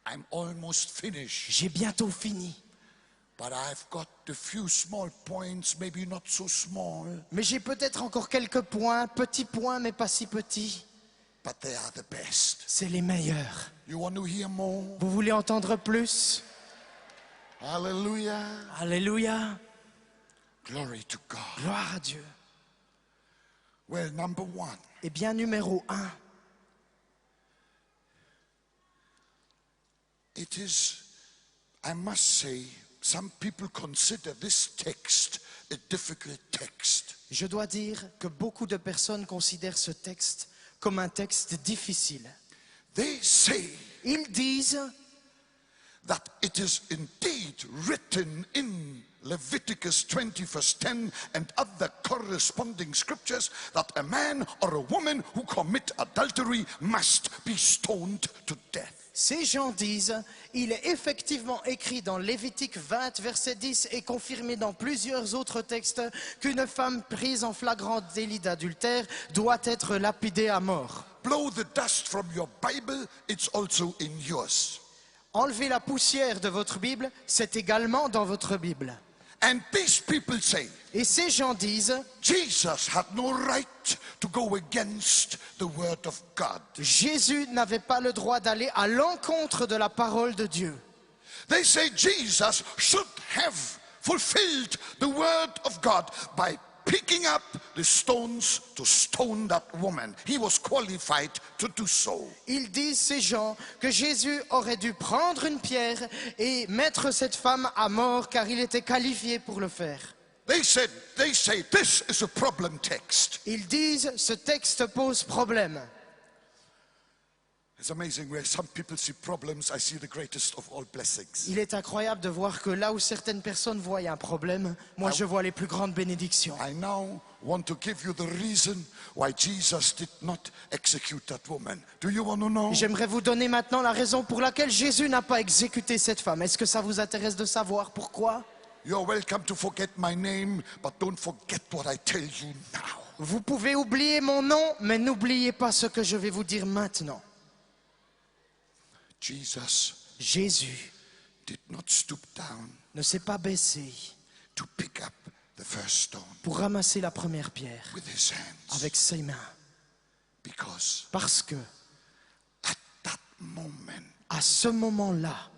I'm almost finished, J'ai bientôt fini. but I've got a few small points, maybe not so small, Mais j'ai peut-être encore quelques points, petits points, mais pas si petits. but they are the best. C'est les meilleurs. You want to hear more? Vous voulez entendre plus? Hallelujah! Alléluia. Glory to God. Gloire à Dieu. Well, number one, Eh bien, numéro 1, it is, I must say, some people consider this text a difficult text. je dois dire que beaucoup de personnes considèrent ce texte comme un texte difficile. They say Ils disent that it is indeed written in Leviticus 20 verse 10 and other corresponding scriptures that a man or a woman who commit adultery must be stoned to death. Ces gens disent, il est effectivement écrit dans Lévitique 20, verset 10 et confirmé dans plusieurs autres textes qu'une femme prise en flagrant délit d'adultère doit être lapidée à mort. Blow the dust from your Bible, it's also in yours. Enlevez la poussière de votre Bible, c'est également dans votre Bible. And these people say, Et ces gens disent, Jesus had no right to go against the word of God. Jésus n'avait pas le droit d'aller à l'encontre de la parole de Dieu. They say Jesus should have fulfilled the word of God by picking up the stones to stone that woman. He was qualified to do so. Ils disent, ces gens, que Jésus aurait dû prendre une pierre et mettre cette femme à mort car il était qualifié pour le faire. They say this is a problem text. Ils disent, ce texte pose problème. It's amazing where some people see problems, I see the greatest of all blessings. Il est incroyable de voir que là où certaines personnes voient un problème, moi je vois les plus grandes bénédictions. I now want to give you the reason why Jesus did not execute that woman. Do you want to know? J'aimerais vous donner maintenant la raison pour laquelle Jésus n'a pas exécuté cette femme. Est-ce que ça vous intéresse de savoir pourquoi? You're welcome to forget my name, but don't forget what I tell you now. Vous pouvez oublier mon nom, mais n'oubliez pas ce que je vais vous dire maintenant. Jésus did not stoop down ne s'est pas baissé to pick up the first stone pour ramasser la première pierre with his hands, avec ses mains. because Parce que, at that moment à ce moment-là,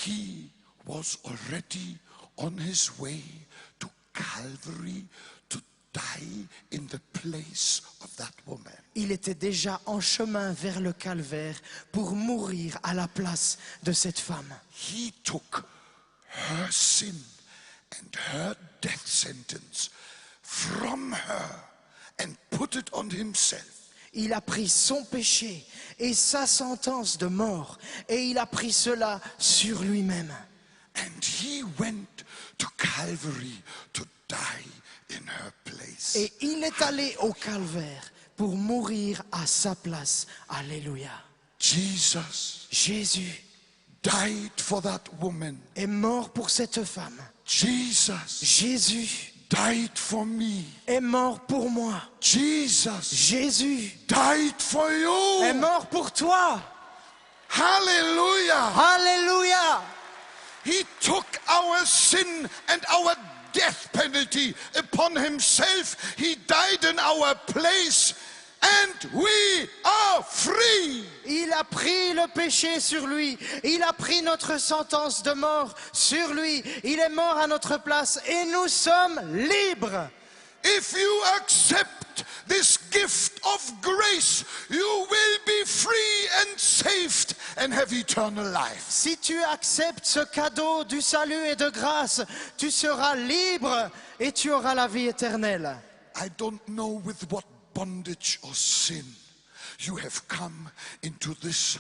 he was already on his way to Calvary to die in the place of that woman. Il était déjà en chemin vers le calvaire pour mourir à la place de cette femme. He took her sin and her death sentence from her and put it on himself. Il a pris son péché et sa sentence de mort et il a pris cela sur lui-même. And he went to Calvary to die in her place. Et il est allé au calvaire pour mourir à sa place. Alléluia. Jesus Jésus died for that woman. est mort pour cette femme. Jesus Jésus died for me. est mort pour moi. Jesus Jésus died for est you. mort pour toi. Hallelujah. Alléluia. He took our sin and our death penalty upon himself. He died in our place and we are free. Il a pris le péché sur lui. Il a pris notre sentence de mort sur lui. Il est mort à notre place et nous sommes libres. If you accept this gift of grace, you will be free and saved and have eternal life. Si tu acceptes ce cadeau du salut et de grâce, tu seras libre et tu auras la vie éternelle. I don't know with what bondage or sin you have come into this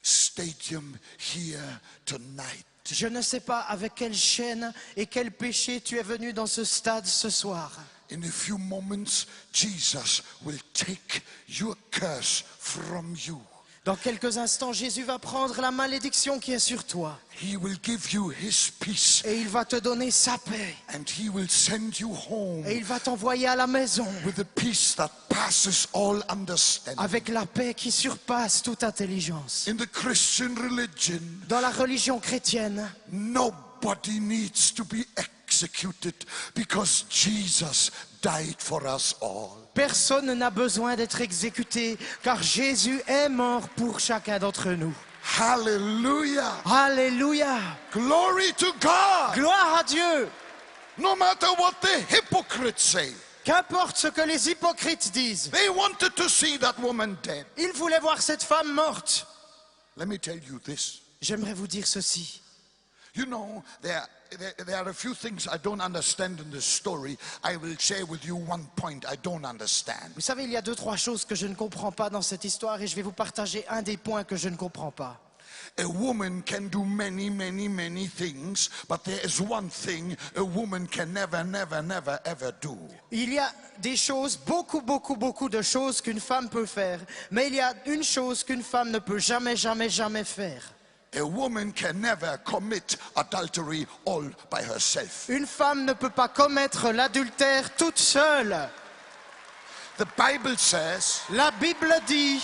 stadium here tonight. Je ne sais pas avec quelle chaîne et quel péché tu es venu dans ce stade ce soir. In a few moments, Jesus will take your curse from you. Dans quelques instants, Jésus va prendre la malédiction qui est sur toi He will give you his peace et il va te donner sa paix and he will send you home et il va t'envoyer à la maison with a peace that passes all understanding. avec la paix qui surpasse toute intelligence. In the Christian religion, Dans la religion chrétienne, nobody needs to be executed because Jesus died for us all. personne n'a besoin d'être exécuté car Jésus est mort pour chacun d'entre nous. Hallelujah. Alléluia! Glory to God. Gloire à Dieu! No matter what the hypocrites say. Qu'importe ce que les hypocrites disent, They wanted to see that woman dead. ils voulaient voir cette femme morte. Let me tell you this. J'aimerais vous dire ceci. You know, there are a few things I don't understand in this story. I will share with you one point I don't understand. Vous savez, il y a 2-3 choses que je ne comprends pas dans cette histoire et je vais vous partager un des points que je ne comprends pas. A woman can do many things, but there is one thing a woman can never ever do. Il y a des choses, beaucoup de choses qu'une femme peut faire. Mais il y a une chose qu'une femme ne peut jamais faire. A woman can never commit adultery all by herself. Une femme ne peut pas commettre l'adultère toute seule. The Bible says, La Bible dit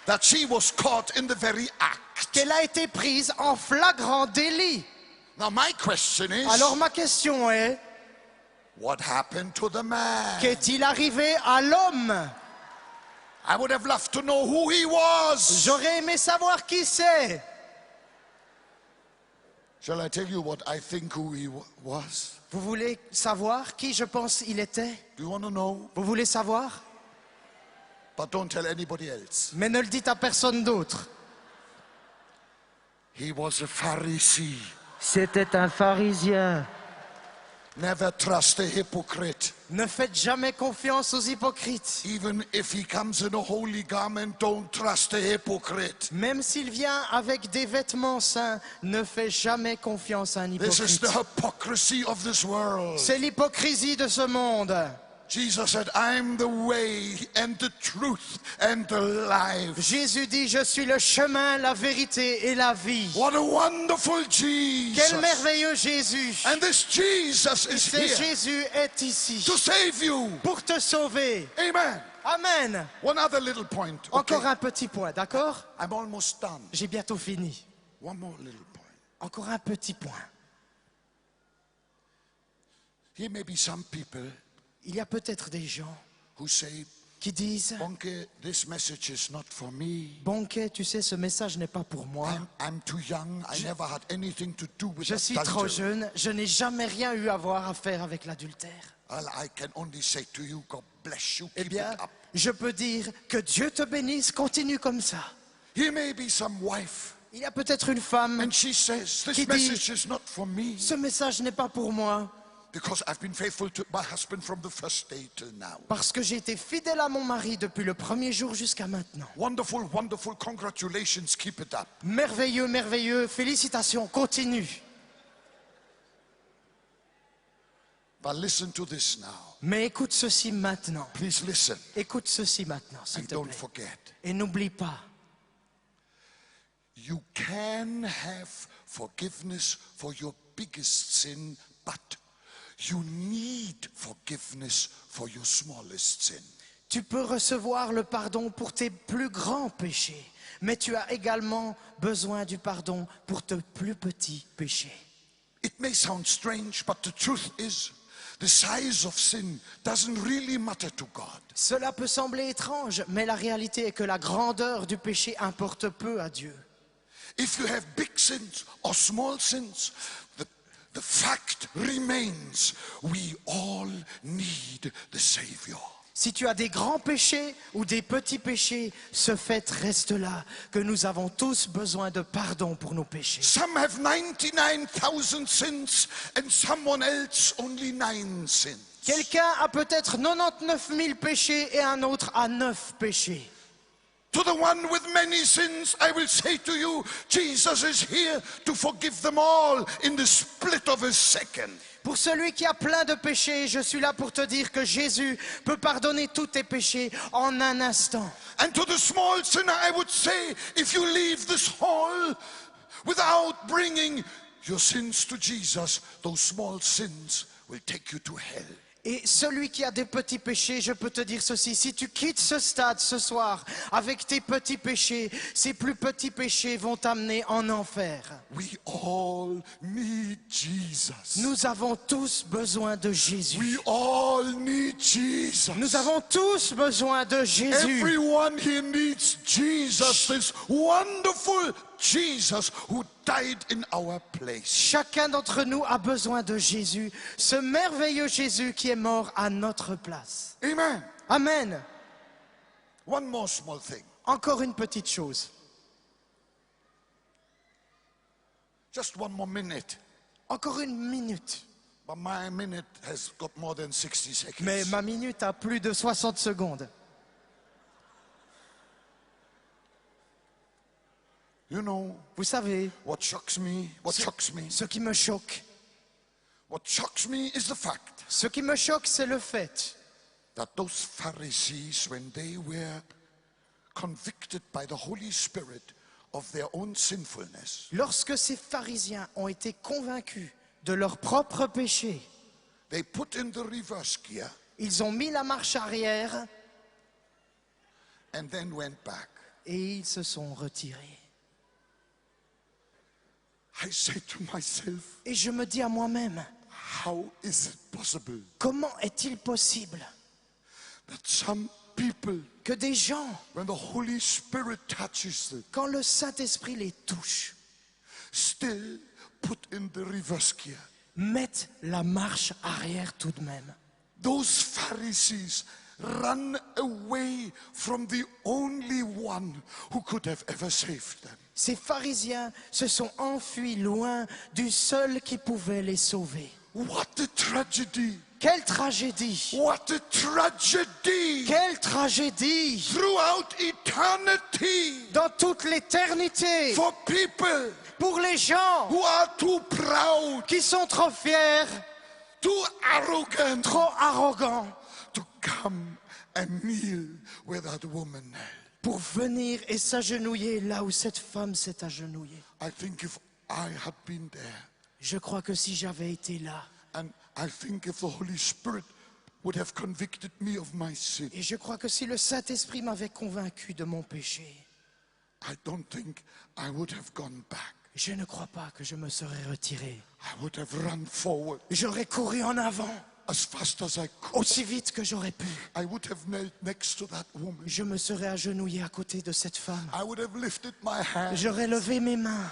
that she was caught in the very act. qu'elle a été prise en flagrant délit. Now my question is, Alors ma question est, what happened to the man? qu'est-il arrivé à l'homme? I would have loved to know who he was. J'aurais aimé savoir qui c'est. Shall I tell you what I think who he was? Vous voulez savoir qui je pense il était? Do you want to know? Vous voulez savoir? But don't tell anybody else. Mais ne le dites à personne d'autre. He was a Pharisee. C'était un pharisien. Never trust a hypocrite. Ne faites jamais confiance aux hypocrites. Even if he comes in a holy garment, don't trust a hypocrite. Même s'il vient avec des vêtements saints, ne faites jamais confiance à un This is hypocrite. the hypocrisy of this world. C'est l'hypocrisie de ce monde. Jesus said, I'm the way and the truth and the life. Jésus dit, je suis le chemin, la vérité et la vie. What a wonderful Jesus. Quel merveilleux Jésus. And this Jesus is Ce here Jésus est ici to save you. pour te sauver. Amen. Amen. One other little point. Okay. Encore un petit point, d'accord? I'm almost done. J'ai bientôt fini. One more little point. Encore un petit point. Here may be some people Il y a peut-être des gens who say, qui disent Bonke, this message is not for me. Bonke, tu sais, ce message n'est pas pour moi. I'm too young. I never had anything to do with Je suis trop adultery. jeune, je n'ai jamais rien eu à voir à faire avec l'adultère. Well, I can only say to you, God bless you. Eh Keep bien, it up. je peux dire que Dieu te bénisse, continue comme ça. Here may be some wife, Il y a peut-être une femme, and she says, qui this dit- message is not for me. ce message n'est pas pour moi, Because I've been faithful to my husband from the first day till now. parce que j'ai été fidèle à mon mari depuis le premier jour jusqu'à maintenant. Wonderful, wonderful. Congratulations. Keep it up. Merveilleux, merveilleux, félicitations, continue. But listen to this now. Mais écoute ceci maintenant. Please listen Écoute ceci maintenant, s'il and te don't plaît. forget. Et n'oublie pas, You can have forgiveness for your biggest sin, but you need forgiveness for your smallest sin. tu peux recevoir le pardon pour tes plus grands péchés, mais tu as également besoin du pardon pour tes plus petits péchés. It may sound strange, but the truth is, the size of sin doesn't really matter to God. Cela peut sembler étrange, mais la réalité est que la grandeur du péché importe peu à Dieu. If you have big sins or small sins, the fact remains, we all need the Savior. Si tu as des grands péchés ou des petits péchés, ce fait reste là, que nous avons tous besoin de pardon pour nos péchés. Some have 99,000 sins and someone else only 9 sins. Quelqu'un a peut-être 99 000 péchés et un autre a 9 péchés. To the one with many sins, I will say to you, Jesus is here to forgive them all in the split of a second. Pour celui qui a plein de péchés, je suis là pour te dire que Jésus peut pardonner tous tes péchés en un instant. And to the small sinner, I would say, if you leave this hall without bringing your sins to Jesus, those small sins will take you to hell. Et celui qui a des petits péchés, je peux te dire ceci, si tu quittes ce stade ce soir avec tes petits péchés, ces plus petits péchés vont t'amener en enfer. We all need Jesus. Nous avons tous besoin de Jésus. We all need Jesus. Nous avons tous besoin de Jésus. Everyone here needs Jesus, this wonderful Jesus who died in our place. Chacun d'entre nous a besoin de Jésus, ce merveilleux Jésus qui est mort à notre place. Amen. Amen. One more small thing. Encore une petite chose. Just one more minute. Encore une minute. But my minute has got more than 60 seconds. Mais ma minute a plus de 60 secondes. You know, Vous savez, what shocks me, ce qui me choque, what shocks me is the fact ce qui me choque, c'est le fait that those Pharisees, when they were convicted by the Holy Spirit of their own sinfulness, lorsque ces pharisiens ont été convaincus de leur propre péché, they put in the reverse gear ils ont mis la marche arrière and then went back. et ils se sont retirés. I say to myself, Et je me dis à moi-même, how is it possible comment est-il possible that some people, que des gens, when the Holy Spirit touches them, quand le Saint-Esprit les touche, still put in the reverse gear? mettent la marche arrière tout de même? Those Pharisees run away from the only one who could have ever saved them. Ces pharisiens se sont enfuis loin du seul qui pouvait les sauver. What a tragedy! Quelle tragédie! What a tragedy! Quelle tragédie! Throughout eternity, Dans toute l'éternité, for people pour les gens who are too proud, qui sont trop fiers, too arrogant, trop arrogants, to come and kneel where that woman knelt. pour venir et s'agenouiller là où cette femme s'est agenouillée. I think if I had been there, Je crois que si j'avais été là, and I think if the Holy Spirit would have convicted me of my sin, et je crois que si le Saint-Esprit m'avait convaincu de mon péché, I don't think I would have gone back. je ne crois pas que je me serais retiré. I would have run forward. J'aurais couru en avant. as fast as I could. Aussi vite que j'aurais pu, I would have knelt next to that woman. je me serais agenouillé à côté de cette femme. I would have lifted my hand. J'aurais levé mes mains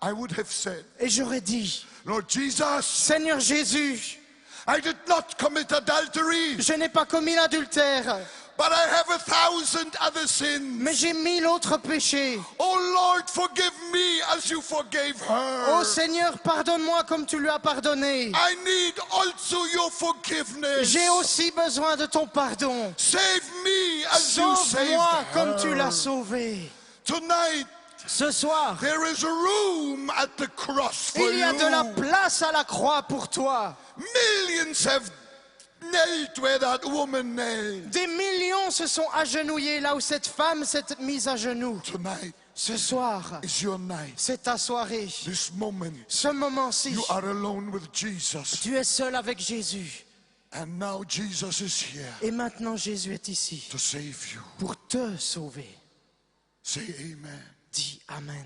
I would have said, et j'aurais dit, Lord Jesus, Seigneur Jésus, I did not commit adultery, je n'ai pas commis l'adultère, but I have 1,000 other sins. mais j'ai 1000 autres péchés. Oh Lord, forgive me as you forgave her. Oh Seigneur, pardonne-moi comme tu lui as pardonné. I need also your forgiveness. J'ai aussi besoin de ton pardon. Save me as you saved Sauve-moi comme tu her. l'as sauvé. Tonight, Ce soir, there is a room at the cross for il y a de la you. place à la croix pour toi. Millions have knelt where that woman knelt. Des millions se sont agenouillés là où cette femme s'est mise à genoux. Tonight Ce soir, is your night. c'est ta soirée. This moment, Ce moment-ci, you are alone with Jesus. tu es seul avec Jésus. And now Jesus is here Et maintenant, Jésus est ici to save you. pour te sauver. Say amen. Dis Amen.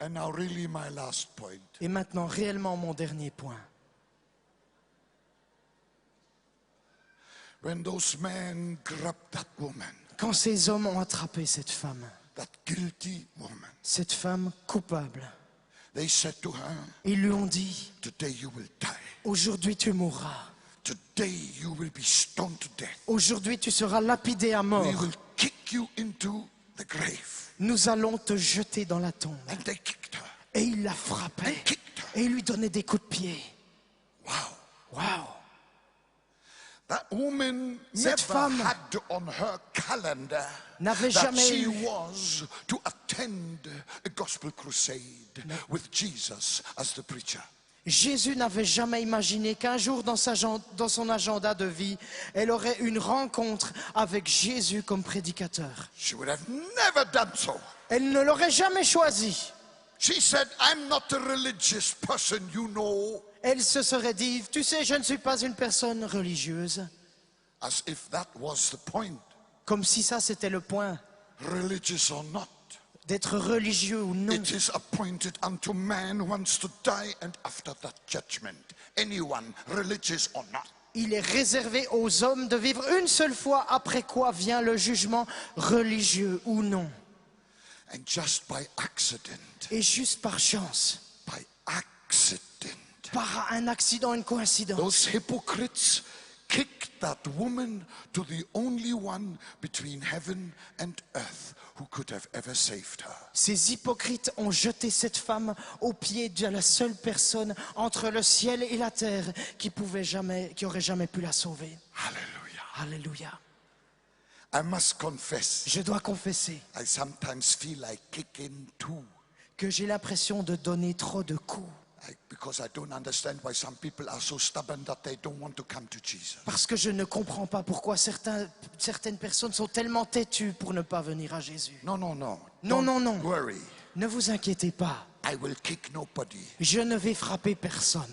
And now really my last point. Et maintenant, réellement, mon dernier point. When those men grabbed that woman, Quand ces hommes ont attrapé cette femme woman, cette femme coupable, they said to her, ils lui ont dit, today you will die. aujourd'hui tu mourras. Today you will be stoned to death. Aujourd'hui tu seras lapidé à We mort. will kick you into the grave. Nous allons te jeter dans la tombe. And they kicked her. Et il la frappait. And kicked her. Et il lui donnait des coups de pied. Wow. Waouh! That woman Cette never femme had on her calendar n'avait that jamais she eu- was to attend a gospel crusade with Jesus as the preacher. Jésus n'avait jamais imaginé qu'un jour dans son agenda de vie, elle aurait une rencontre avec Jésus comme prédicateur. She would have never done so. Elle ne l'aurait jamais choisi. She said, I'm not a religious person, you know. Elle se serait dit, tu sais, je ne suis pas une personne religieuse. As if that was the point, Comme si ça c'était le point, religious or not. d'être religieux ou non. It is appointed unto man who wants to die, and after that judgment, anyone, religious or not. Il est réservé aux hommes de vivre une seule fois, après quoi vient le jugement, religieux ou non. And just by accident, Et juste par chance, by accident, par un accident, une coïncidence, those hypocrites kicked that woman to the only one between heaven and earth who could have ever saved her. ces hypocrites ont jeté cette femme aux pieds de la seule personne entre le ciel et la terre qui aurait jamais pu la sauver. Hallelujah. Alléluia. I must confess, Je dois confesser I sometimes feel like kicking too. que j'ai l'impression de donner trop de coups. Because I don't understand why some people are so stubborn that they don't want to come to Jesus. Parce que je ne comprends pas pourquoi certaines personnes sont tellement têtues pour ne pas venir à Jésus. No. Non, Don't non, non. worry. Ne vous inquiétez pas, I will kick nobody. je ne vais frapper personne.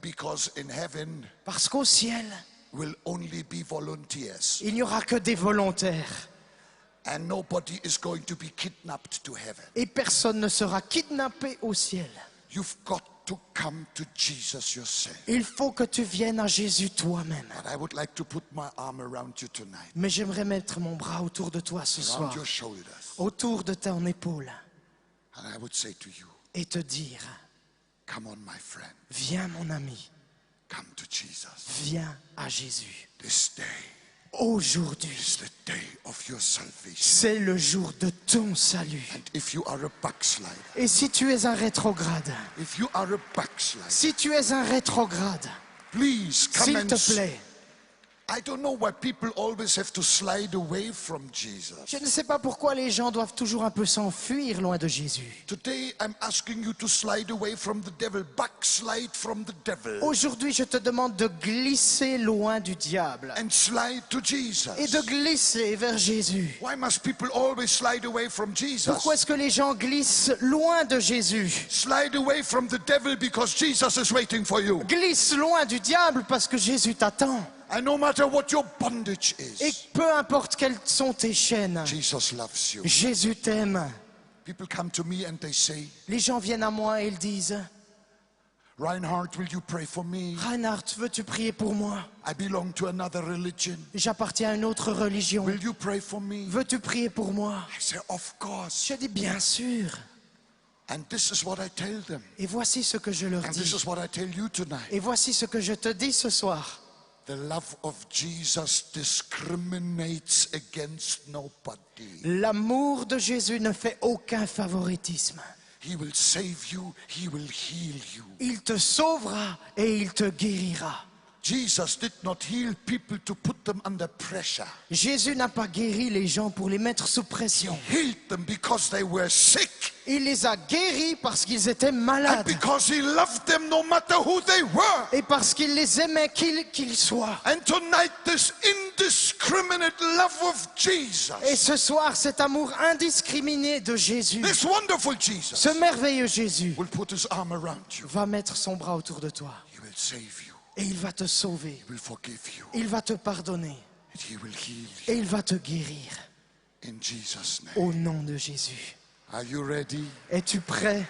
Because in heaven Parce qu'au ciel, will only be volunteers. il n'y aura que des volontaires. And nobody is going to be kidnapped to heaven. Et personne ne sera kidnappé au ciel. You've got to come to Jesus yourself. Il faut que tu viennes à Jésus toi-même. And I would like to put my arm around you tonight, Mais j'aimerais mettre mon bras autour de toi ce around soir, your shoulders. autour de ton épaule, And I would say to you, et te dire, come on, my friend, viens mon ami, come to Jesus. viens à Jésus. This day Aujourd'hui, is the day of your salvation. c'est le jour de ton salut. And if you are a backslider, Et si tu es un rétrograde, if you are a backslider, si tu es un rétrograde, please come s'il and te plaît, I don't know why people always have to slide away from Jesus. je ne sais pas pourquoi les gens doivent toujours un peu s'enfuir loin de Jésus. Today I'm asking you to slide away from the devil, backslide from the devil, Aujourd'hui, je te demande de glisser loin du diable and slide to Jesus. et de glisser vers Jésus. Why must people always slide away from Jesus? Pourquoi est-ce que les gens glissent loin de Jésus? Slide away from the devil because Jesus is waiting for you. Glisse loin du diable parce que Jésus t'attend. And no matter what your bondage Et is, peu importe quelles sont tes chaînes, Jesus loves you. Jésus t'aime. People come to me and they say, Les gens viennent à moi et ils disent, Reinhard, will you pray for me? Reinhard, veux-tu prier pour moi? I belong to another religion. J'appartiens à une autre religion. Will you pray for me? Veux-tu prier pour moi? I say, of course. Je dis bien sûr. And this is what I tell them. Et voici ce que je leur And this dis. is what I tell you tonight. Et voici ce que je te dis ce soir. The love of Jesus discriminates against nobody. L'amour de Jésus ne fait aucun favoritisme. He will save you. He will heal you. Il te sauvera et il te guérira. Jesus did not heal people to put them under pressure. Jésus n'a pas guéri les gens pour les mettre sous pression. He healed them because they were sick. Il les a guéris parce qu'ils étaient And malades. because he loved them no matter who they were. Et parce qu'il les aimait qu'ils soient. And tonight this indiscriminate love of Jesus. Et ce soir, cet amour indiscriminé de Jésus, This wonderful Jesus ce merveilleux Jésus, will put his arm around you. va mettre son bras autour de toi. He will save you. Et il va te sauver. He will forgive you. Il va te pardonner. And he will heal you. Et il va te guérir. In Jesus' name. Au nom de Jésus. Are you ready? Es-tu prêt?